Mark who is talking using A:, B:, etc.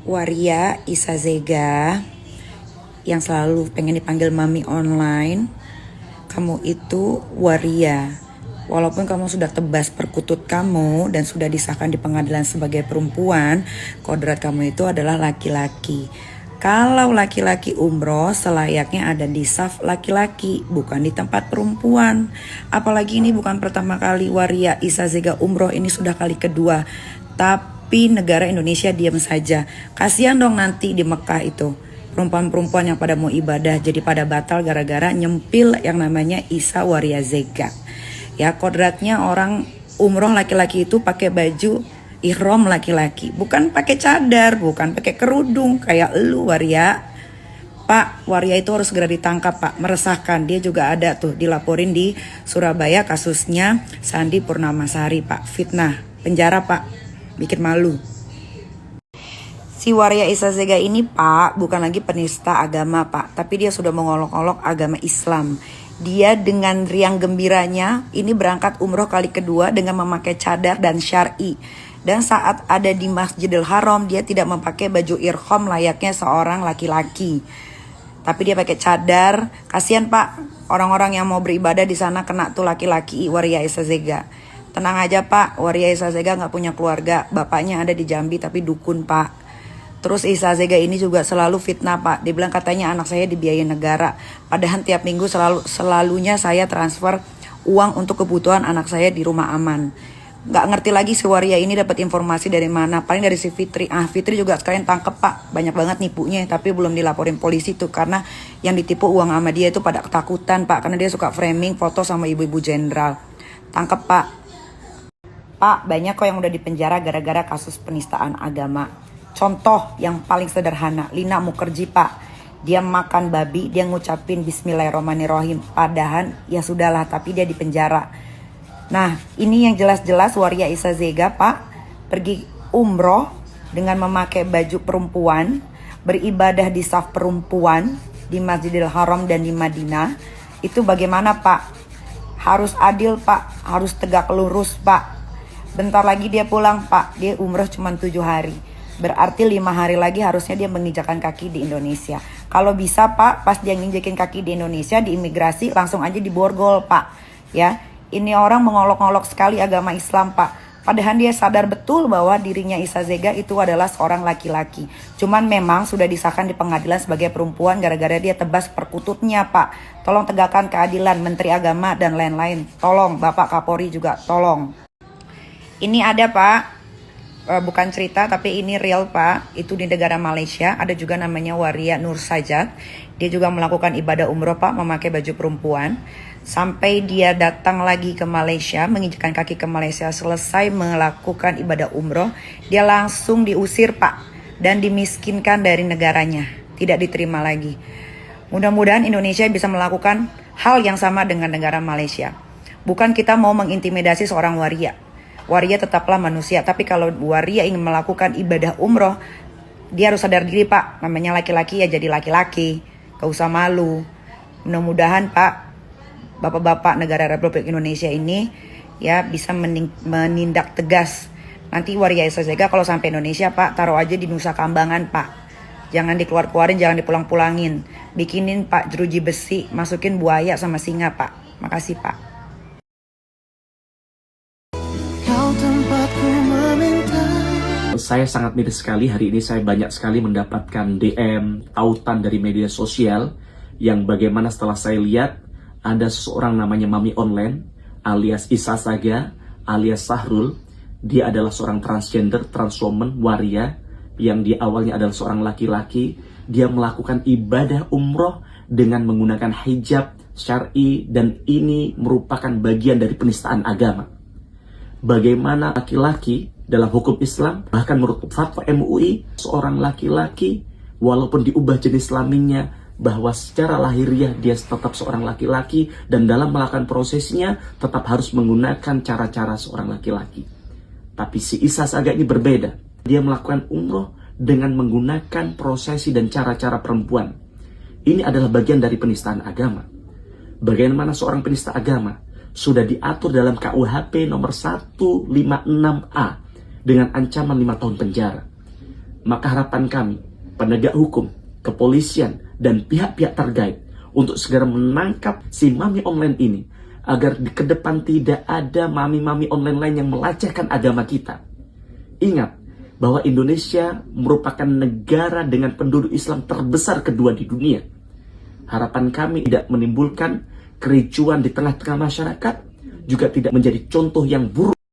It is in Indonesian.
A: Waria Isazega yang selalu pengen dipanggil mami online, kamu itu waria. Walaupun kamu sudah tebas perkutut kamu dan sudah disahkan di pengadilan sebagai perempuan, kodrat kamu itu adalah laki-laki. Kalau laki-laki umroh selayaknya ada di saf laki-laki, bukan di tempat perempuan. Apalagi ini bukan pertama kali Waria Isazega umroh, ini sudah kali kedua. Tapi negara Indonesia diam saja. Kasihan dong nanti di Mekah itu. Perempuan-perempuan yang pada mau ibadah jadi pada batal gara-gara nyempil yang namanya Isa Waria Zega. Ya, kodratnya orang umroh laki-laki itu pakai baju ihram laki-laki, bukan pakai cadar, bukan pakai kerudung kayak elu Waria. Pak, Waria itu harus segera ditangkap, Pak. Meresahkan. Dia juga ada tuh dilaporin di Surabaya kasusnya Sandi Purnamasari, Pak. Fitnah, penjara, Pak. Bikin malu. Si Waria Isazega ini, Pak, bukan lagi penista agama, Pak, tapi dia sudah mengolok-olok agama Islam. Dia dengan riang gembiranya ini berangkat umroh kali kedua dengan memakai cadar dan syar'i. Dan saat ada di Masjidil Haram, dia tidak memakai baju ihram layaknya seorang laki-laki. Tapi dia pakai cadar. Kasihan, Pak, orang-orang yang mau beribadah di sana kena tuh laki-laki Waria Isazega. Tenang aja, Pak, Waria Isazega nggak punya keluarga. Bapaknya ada di Jambi tapi dukun, Pak. Terus Isazega ini juga selalu fitnah, Pak. Dia bilang katanya anak saya dibiayai negara. Padahal tiap minggu selalunya saya transfer uang untuk kebutuhan anak saya di rumah aman. Gak ngerti lagi si Waria ini dapat informasi dari mana. Paling dari si Fitri. Fitri juga sekalian tangkep, Pak. Banyak banget nipunya. Tapi belum dilaporin polisi tuh. Karena yang ditipu uang sama dia itu pada ketakutan, Pak. Karena dia suka framing foto sama ibu-ibu jenderal. Tangkep, Pak. Pak, banyak kok yang udah dipenjara gara-gara kasus penistaan agama. Contoh yang paling sederhana, Lina Mukerji, Pak. Dia makan babi, dia ngucapin Bismillahirrahmanirrahim. Padahal ya sudahlah, tapi dia dipenjara. Nah, ini yang jelas-jelas Waria Isazega, Pak, pergi umroh dengan memakai baju perempuan, beribadah di saf perempuan di Masjidil Haram dan di Madinah. Itu bagaimana, Pak? Harus adil, Pak. Harus tegak lurus, Pak. Bentar lagi dia pulang, Pak. Dia umroh cuma 7 hari. Berarti 5 hari lagi harusnya dia menginjakan kaki di Indonesia. Kalau bisa, Pak, pas dia nginjekin kaki di Indonesia, di imigrasi langsung aja diborgol, Pak. Ya, ini orang mengolok-olok sekali agama Islam, Pak. Padahal dia sadar betul bahwa dirinya Isazega itu adalah seorang laki-laki. Cuman memang sudah disahkan di pengadilan sebagai perempuan gara-gara dia tebas perkututnya, Pak. Tolong tegakkan keadilan, Menteri Agama dan lain-lain. Tolong, Bapak Kapolri juga tolong. Ini ada, Pak. Bukan cerita tapi ini real, Pak. Itu di negara Malaysia ada juga namanya Waria Nur Sajat. Dia juga melakukan ibadah umroh, Pak, memakai baju perempuan. Sampai dia datang lagi ke Malaysia, menginjakkan kaki ke Malaysia, selesai melakukan ibadah umroh, dia langsung diusir, Pak, dan dimiskinkan dari negaranya. Tidak diterima lagi. Mudah-mudahan Indonesia bisa melakukan hal yang sama dengan negara Malaysia. Bukan kita mau mengintimidasi seorang waria. Waria tetaplah manusia, tapi kalau waria ingin melakukan ibadah umroh, dia harus sadar diri, Pak. Namanya laki-laki ya jadi laki-laki, gak usah malu. Mudah-mudahan, Pak, bapak-bapak negara Republik Indonesia ini ya bisa menindak tegas. Nanti Waria Isazega kalau sampai Indonesia, Pak, taruh aja di Nusa Kambangan, Pak. Jangan dikeluar-keluarin, jangan dipulang-pulangin. Bikinin, Pak, jeruji besi, masukin buaya sama singa, Pak. Makasih, Pak.
B: Saya sangat miris sekali hari ini, saya banyak sekali mendapatkan DM, tautan dari media sosial yang bagaimana setelah saya lihat ada seseorang namanya Mami Online alias Isazega alias Sahrul. Dia adalah seorang transgender, transwoman, waria yang di awalnya adalah seorang laki-laki. Dia melakukan ibadah umroh dengan menggunakan hijab syar'i dan ini merupakan bagian dari penistaan agama. Bagaimana laki-laki dalam hukum Islam, bahkan menurut fatwa MUI, seorang laki-laki walaupun diubah jenis kelaminnya, bahwa secara lahiriah dia tetap seorang laki-laki dan dalam melakukan prosesnya tetap harus menggunakan cara-cara seorang laki-laki. Tapi si Isazega ini berbeda. Dia melakukan umroh dengan menggunakan prosesi dan cara-cara perempuan. Ini adalah bagian dari penistaan agama. Bagaimana seorang penista agama sudah diatur dalam KUHP nomor 156A dengan ancaman 5 tahun penjara. Maka harapan kami, penegak hukum, kepolisian, dan pihak-pihak terkait untuk segera menangkap si mami online ini, agar ke depan tidak ada mami-mami online lain yang melecehkan agama kita. Ingat bahwa Indonesia merupakan negara dengan penduduk Islam terbesar kedua di dunia. Harapan kami tidak menimbulkan kericuan di tengah-tengah masyarakat, juga tidak menjadi contoh yang buruk